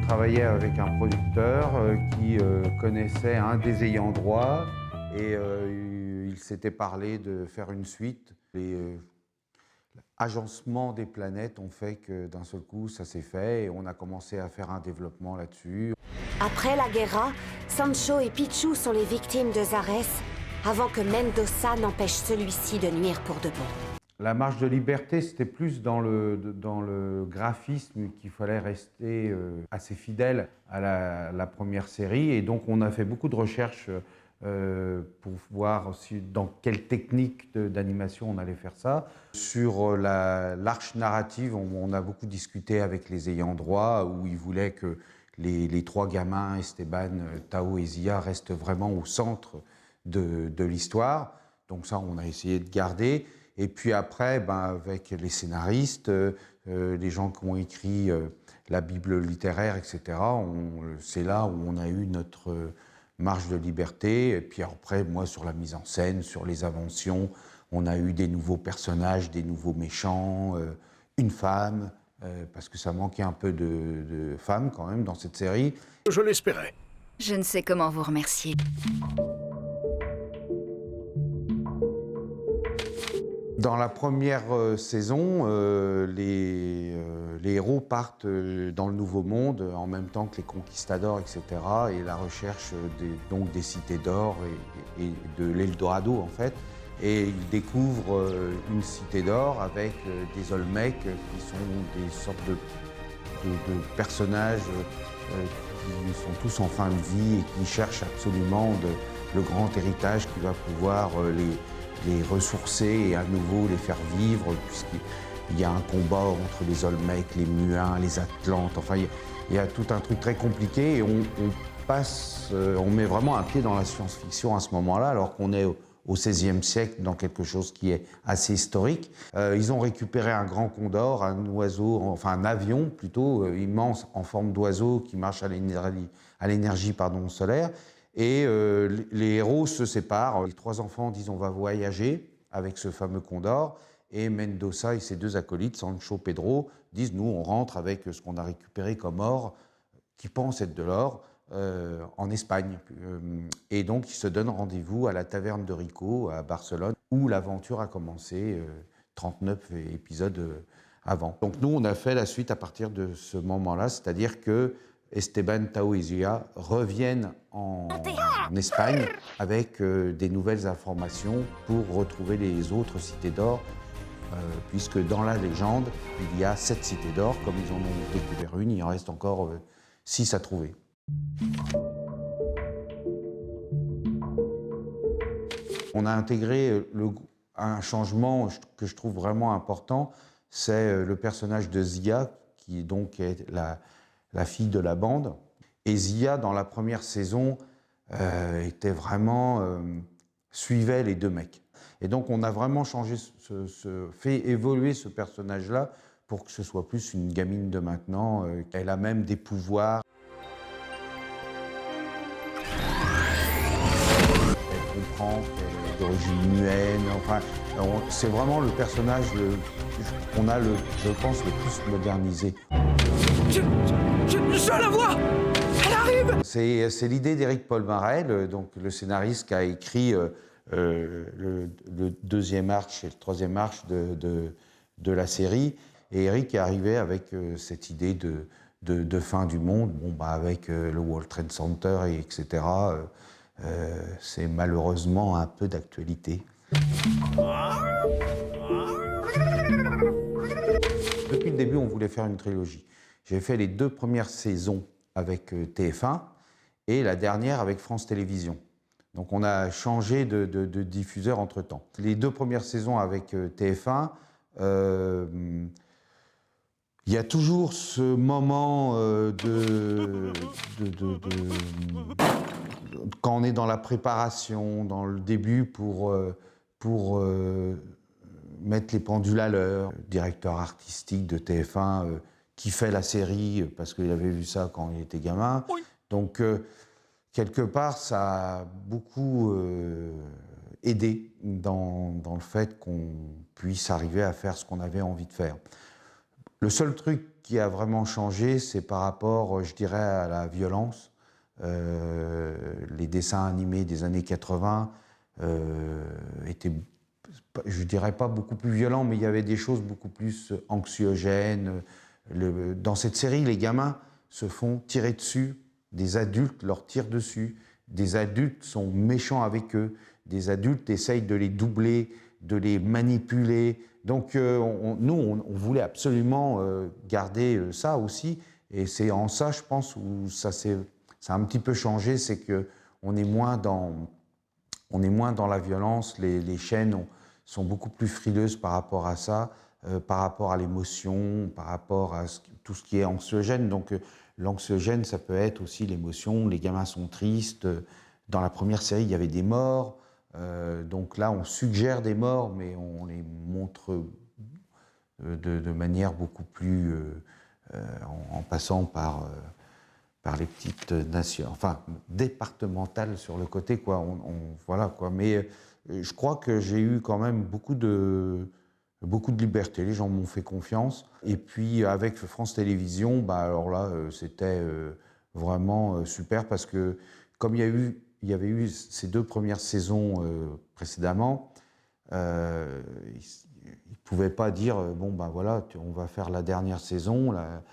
travaillais avec un producteur qui connaissait un des ayants droit et il s'était parlé de faire une suite. Les agencements des planètes ont fait que d'un seul coup ça s'est fait et on a commencé à faire un développement là-dessus. Après la guerra, Sancho et Pichu sont les victimes de Zarès, avant que Mendoza n'empêche celui-ci de nuire pour de bon. La marche de liberté, c'était plus dans le graphisme qu'il fallait rester assez fidèle à la première série. Et donc, on a fait beaucoup de recherches pour voir aussi dans quelle technique d'animation on allait faire ça. Sur l'arche narrative, on a beaucoup discuté avec les ayants droit, où ils voulaient que les trois gamins, Esteban, Tao et Zia, restent vraiment au centre de l'histoire. Donc ça, on a essayé de garder. Et puis après, avec les scénaristes, les gens qui ont écrit la Bible littéraire, etc., c'est là où on a eu notre marge de liberté. Et puis après, moi, sur la mise en scène, sur les inventions, on a eu des nouveaux personnages, des nouveaux méchants, une femme, parce que ça manquait un peu de femmes quand même dans cette série. Je l'espérais. Je ne sais comment vous remercier. Dans la première saison, les héros partent dans le Nouveau Monde en même temps que les conquistadors, etc. Et la recherche donc des cités d'or et de l'Eldorado, en fait. Et ils découvrent une cité d'or avec des Olmecs qui sont des sortes de personnages qui sont tous en fin de vie et qui cherchent absolument le grand héritage qui va pouvoir les ressourcer et à nouveau les faire vivre, puisqu'il y a un combat entre les Olmecs, les Muins, les Atlantes, enfin il y a tout un truc très compliqué et on met vraiment un pied dans la science-fiction à ce moment-là, alors qu'on est au XVIe siècle dans quelque chose qui est assez historique. Ils ont récupéré un grand condor, un oiseau, enfin un avion plutôt immense en forme d'oiseau qui marche à l'énergie solaire. Et les héros se séparent. Les trois enfants disent on va voyager avec ce fameux condor. Et Mendoza et ses deux acolytes, Sancho, Pedro, disent nous on rentre avec ce qu'on a récupéré comme or, qui pense être de l'or, en Espagne. Et donc ils se donnent rendez-vous à la taverne de Rico à Barcelone, où l'aventure a commencé 39 épisodes avant. Donc nous on a fait la suite à partir de ce moment-là, c'est-à-dire que Esteban, Tao et Zia reviennent en Espagne avec des nouvelles informations pour retrouver les autres cités d'or, puisque dans la légende, il y a 7 cités d'or. Comme ils en ont découvert une, il en reste encore 6 à trouver. On a intégré un changement que je trouve vraiment important, c'est le personnage de Zia, qui donc est la fille de la bande. Et Zia, dans la première saison, était vraiment suivait les deux mecs. Et donc on a vraiment changé, fait évoluer ce personnage-là pour que ce soit plus une gamine de maintenant. Elle a même des pouvoirs. Elle comprend qu'elle est d'origine muenne. Enfin, c'est vraiment le personnage qu'on a, je pense, le plus modernisé. Je la vois! Elle arrive! C'est l'idée d'Éric Paul Marel, donc le scénariste qui a écrit le deuxième arche et le troisième arche de la série. Et Éric est arrivé avec cette idée de fin du monde, avec le World Trade Center, etc. C'est malheureusement un peu d'actualité. Depuis le début, on voulait faire une trilogie. J'ai fait les 2 premières saisons avec TF1 et la dernière avec France Télévisions. Donc on a changé de diffuseur entre-temps. Les 2 premières saisons avec TF1, il y a toujours ce moment quand on est dans la préparation, dans le début pour mettre les pendules à l'heure. Le directeur artistique de TF1 qui fait la série parce qu'il avait vu ça quand il était gamin. Oui. Donc, quelque part, ça a beaucoup aidé dans le fait qu'on puisse arriver à faire ce qu'on avait envie de faire. Le seul truc qui a vraiment changé, c'est par rapport, je dirais, à la violence. Les dessins animés des années 80 étaient, je dirais pas beaucoup plus violents, mais il y avait des choses beaucoup plus anxiogènes. Dans cette série, les gamins se font tirer dessus, des adultes leur tirent dessus, des adultes sont méchants avec eux, des adultes essayent de les doubler, de les manipuler. Donc nous, on voulait absolument garder ça aussi. Et c'est en ça, je pense, où ça a un petit peu changé, c'est qu'on est moins dans la violence. Les chaînes sont beaucoup plus frileuses par rapport à ça, par rapport à l'émotion, par rapport à tout ce qui est anxiogène. Donc l'anxiogène, ça peut être aussi l'émotion. Les gamins sont tristes. Dans la première série, il y avait des morts. Donc là, on suggère des morts, mais on les montre de manière beaucoup plus... en passant par les petites nations, enfin départementales sur le côté, quoi. Voilà, quoi. Mais je crois que j'ai eu quand même beaucoup de liberté. Les gens m'ont fait confiance. Et puis avec France Télévisions, bah alors là, c'était vraiment super parce que comme il y avait eu ces 2 premières saisons précédemment, ils ne pouvaient pas dire bon ben voilà, on va faire la dernière saison, là,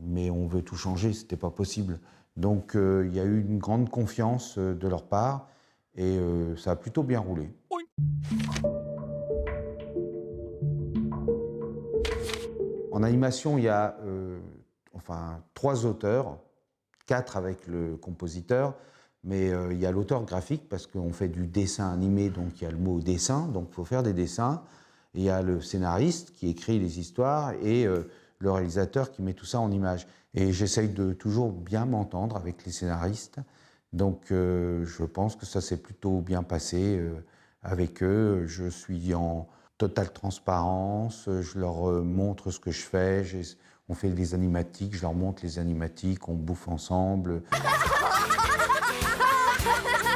mais on veut tout changer, c'était pas possible. Donc il y a eu une grande confiance de leur part et ça a plutôt bien roulé. En animation, il y a enfin 3 auteurs, 4 avec le compositeur, mais il y a l'auteur graphique parce qu'on fait du dessin animé, donc il y a le mot dessin, donc il faut faire des dessins. Et il y a le scénariste qui écrit les histoires et le réalisateur qui met tout ça en image. Et j'essaye de toujours bien m'entendre avec les scénaristes. Donc je pense que ça s'est plutôt bien passé avec eux. Je suis en totale transparence, je leur montre ce que je fais. On fait des animatiques, je leur montre les animatiques, on bouffe ensemble.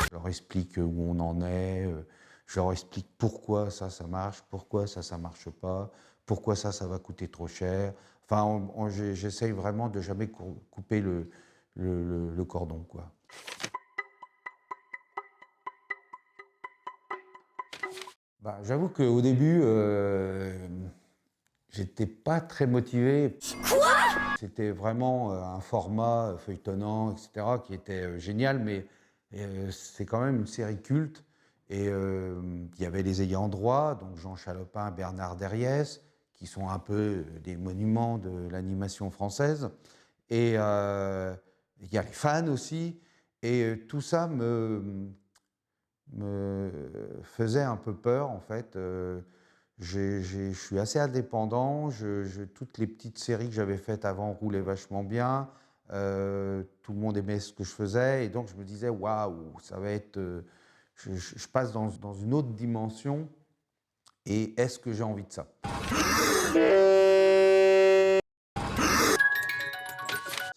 Je leur explique où on en est, je leur explique pourquoi ça marche, pourquoi ça marche pas, pourquoi ça va coûter trop cher. Enfin, j'essaye vraiment de jamais couper le cordon, quoi. Bah, j'avoue qu'au début, j'étais pas très motivé. Quoi? C'était vraiment un format feuilletonnant, etc., qui était génial, mais c'est quand même une série culte. Et il y avait les ayants droit, donc Jean Chalopin, Bernard Derriès, qui sont un peu des monuments de l'animation française. Et il y a les fans aussi. Et tout ça me faisait un peu peur, en fait. Je suis assez indépendant. Toutes les petites séries que j'avais faites avant roulaient vachement bien. Tout le monde aimait ce que je faisais. Et donc, je me disais, waouh, ça va être... je passe dans une autre dimension. Et est-ce que j'ai envie de ça?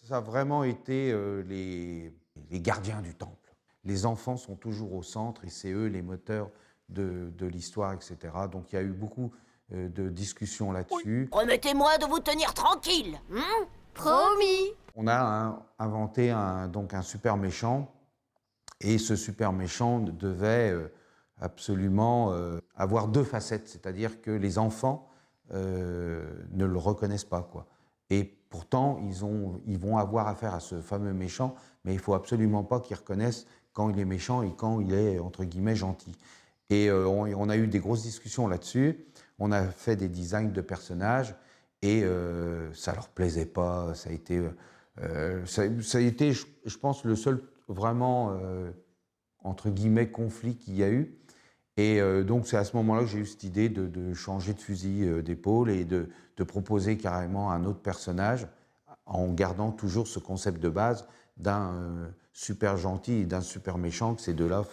Ça a vraiment été les gardiens du temple. Les enfants sont toujours au centre et c'est eux les moteurs de l'histoire, etc. Donc il y a eu beaucoup de discussions là-dessus. Promettez-moi de vous tenir tranquille, hein? Promis! On a inventé donc un super méchant et ce super méchant devait absolument avoir 2 facettes, c'est-à-dire que les enfants ne le reconnaissent pas, quoi. Et pourtant, ils vont avoir affaire à ce fameux méchant, mais il ne faut absolument pas qu'ils reconnaissent quand il est méchant et quand il est, entre guillemets, gentil. Et on a eu des grosses discussions là-dessus. On a fait des designs de personnages et ça ne leur plaisait pas. Ça a été, je pense, le seul vraiment, entre guillemets, conflit qu'il y a eu. Et donc, c'est à ce moment-là que j'ai eu cette idée de changer de fusil d'épaule et de proposer carrément un autre personnage en gardant toujours ce concept de base d'un super gentil et d'un super méchant, que ces deux-là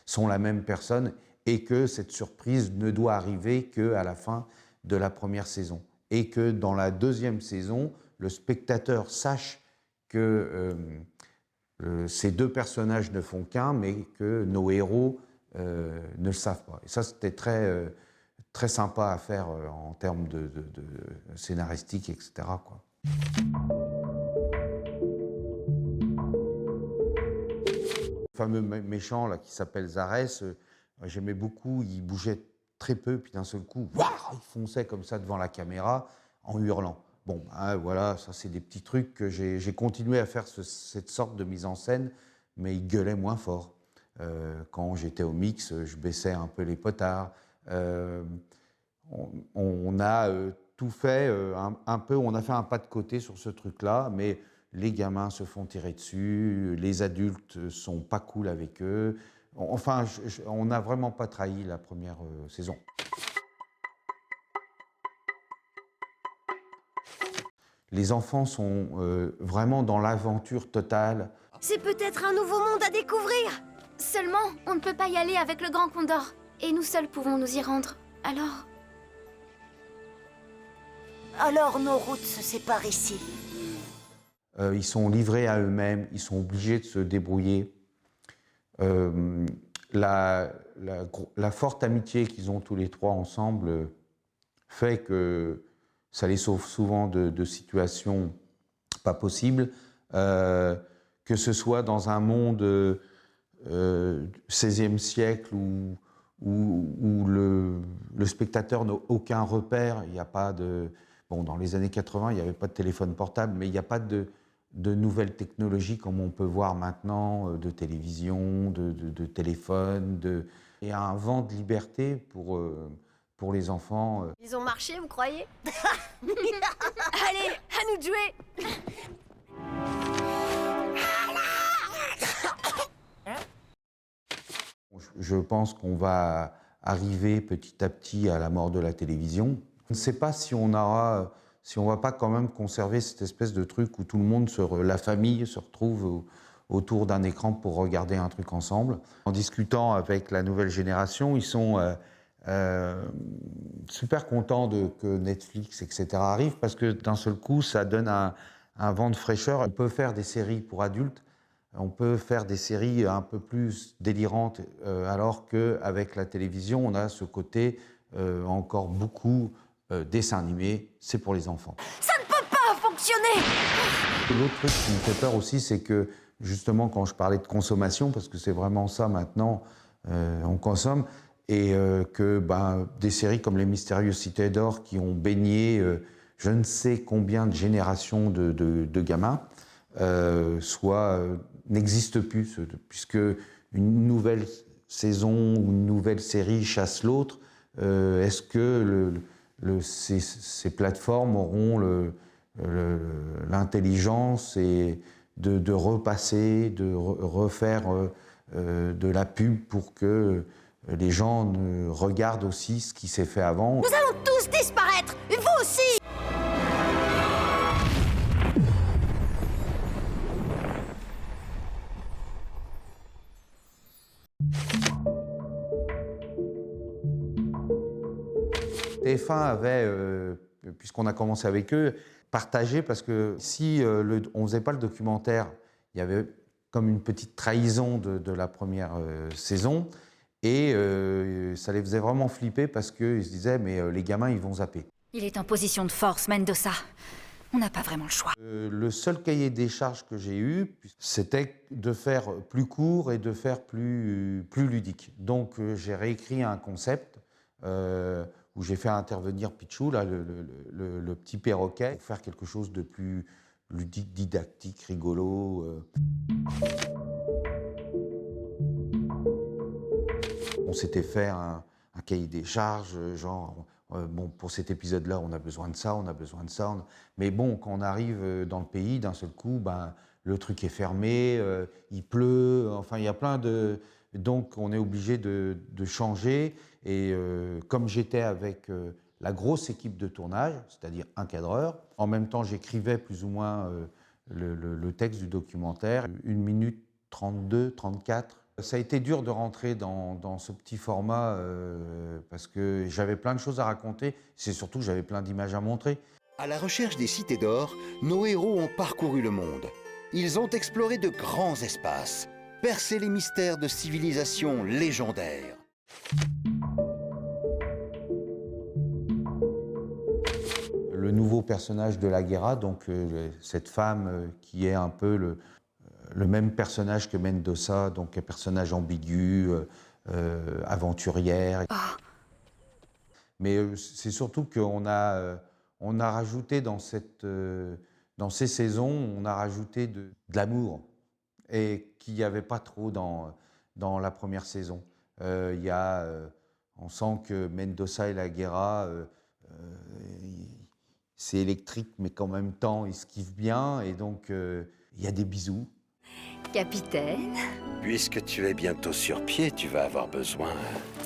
sont la même personne et que cette surprise ne doit arriver qu'à la fin de la première saison. Et que dans la deuxième saison, le spectateur sache que ces 2 personnages ne font qu'un, mais que nos héros ne le savent pas. Et ça, c'était très, très sympa à faire en termes de scénaristique, etc., quoi. Le fameux méchant là, qui s'appelle Zarès, j'aimais beaucoup, il bougeait très peu, puis d'un seul coup, waouh, il fonçait comme ça devant la caméra en hurlant. Bon, ben, voilà, ça c'est des petits trucs que j'ai continué à faire cette sorte de mise en scène, mais il gueulait moins fort. Quand j'étais au mix, je baissais un peu les potards. On a tout fait un peu, on a fait un pas de côté sur ce truc-là, mais les gamins se font tirer dessus, les adultes sont pas cool avec eux. Enfin, on n'a vraiment pas trahi la première saison. Les enfants sont vraiment dans l'aventure totale. C'est peut-être un nouveau monde à découvrir. Seulement, on ne peut pas y aller avec le Grand Condor. Et nous seuls pouvons nous y rendre. Alors... Alors nos routes se séparent ici. Ils sont livrés à eux-mêmes, ils sont obligés de se débrouiller. La forte amitié qu'ils ont tous les trois ensemble fait que ça les sauve souvent de situations pas possibles, que ce soit dans un monde XVIe siècle où le spectateur n'a aucun repère, il n'y a pas de... Bon, dans les années 80, il n'y avait pas de téléphone portable, mais il n'y a pas de nouvelles technologies comme on peut voir maintenant, de télévision, de téléphone. Il y a un vent de liberté pour les enfants. Ils ont marché, vous croyez? Allez, à nous de jouer. Je pense qu'on va arriver petit à petit à la mort de la télévision. Je ne sais pas si on va pas quand même conserver cette espèce de truc où tout le monde, la famille se retrouve autour d'un écran pour regarder un truc ensemble. En discutant avec la nouvelle génération, ils sont super contents que Netflix, etc. arrive parce que d'un seul coup, ça donne un vent de fraîcheur. On peut faire des séries pour adultes, on peut faire des séries un peu plus délirantes, alors qu'avec la télévision, on a ce côté encore beaucoup dessin animé, c'est pour les enfants. Ça ne peut pas fonctionner. L'autre truc qui me fait peur aussi, c'est que justement quand je parlais de consommation, parce que c'est vraiment ça maintenant, on consomme, et que des séries comme Les Mystérieuses Cités d'Or qui ont baigné je ne sais combien de générations de gamins, n'existent plus, puisque une nouvelle saison ou une nouvelle série chasse l'autre. Est-ce que ces plateformes auront l'intelligence de repasser, de refaire de la pub pour que les gens regardent aussi ce qui s'est fait avant? Nous allons tous disparaître, et vous aussi. TF1 avait, puisqu'on a commencé avec eux, partagé, parce que si on ne faisait pas le documentaire, il y avait comme une petite trahison de la première saison, et ça les faisait vraiment flipper parce qu'ils se disaient « mais les gamins, ils vont zapper ». Il est en position de force, Mendoza. On n'a pas vraiment le choix. Le seul cahier des charges que j'ai eu, c'était de faire plus court et de faire plus ludique. Donc j'ai réécrit un concept où j'ai fait intervenir Pichou, là, le petit perroquet, pour faire quelque chose de plus ludique, didactique, rigolo. On s'était fait un cahier des charges, genre, bon, pour cet épisode-là, on a besoin de ça, on a besoin de ça. Mais bon, quand on arrive dans le pays, d'un seul coup, le truc est fermé, il pleut, enfin, il y a plein de... Donc, on est obligé de changer. Et comme j'étais avec la grosse équipe de tournage, c'est-à-dire un cadreur, en même temps, j'écrivais plus ou moins le texte du documentaire, 1 minute 32, 34. Ça a été dur de rentrer dans ce petit format parce que j'avais plein de choses à raconter. C'est surtout que j'avais plein d'images à montrer. À la recherche des cités d'or, nos héros ont parcouru le monde. Ils ont exploré de grands espaces, percé les mystères de civilisations légendaires. personnage de la Guerra, donc cette femme qui est un peu le même personnage que Mendoza, donc un personnage ambigu, aventurière. Mais c'est surtout qu'on on a rajouté dans ces saisons, on a rajouté de l'amour, et qu'il n'y avait pas trop dans la première saison. On sent que Mendoza et la Guerra, c'est électrique, mais qu'en même temps, ils se kiffent bien, et donc il y a des bisous. Capitaine, Puisque tu es bientôt sur pied, tu vas avoir besoin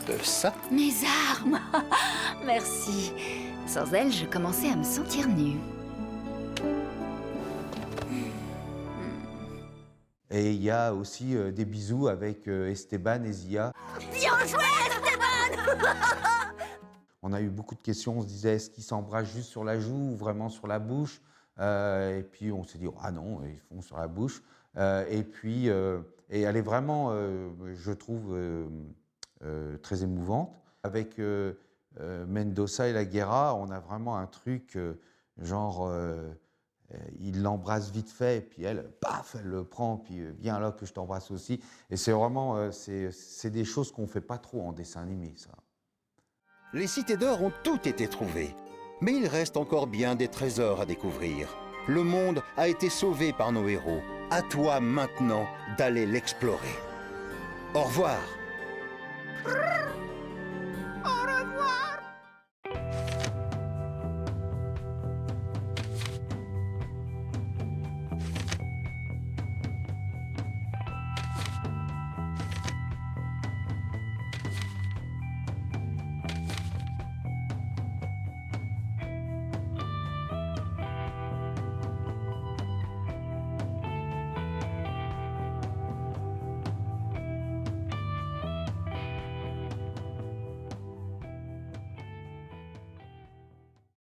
de ça. mes armes. Merci. Sans elles, je commençais à me sentir nue. Et il y a aussi des bisous avec Esteban et Zia. Bien joué, Esteban! On a eu beaucoup de questions, on se disait est-ce qu'ils s'embrassent juste sur la joue ou vraiment sur la bouche, et puis on s'est dit ah non, ils font sur la bouche. Et elle est vraiment, je trouve, très émouvante. Avec Mendoza et la Guerra, on a vraiment un truc genre, il l'embrasse vite fait, et puis elle, paf, elle le prend, puis viens là que je t'embrasse aussi. Et c'est vraiment, c'est des choses qu'on ne fait pas trop en dessin animé, ça. Les cités d'or ont toutes été trouvées. Mais il reste encore bien des trésors à découvrir. Le monde a été sauvé par nos héros. À toi maintenant d'aller l'explorer. Au revoir.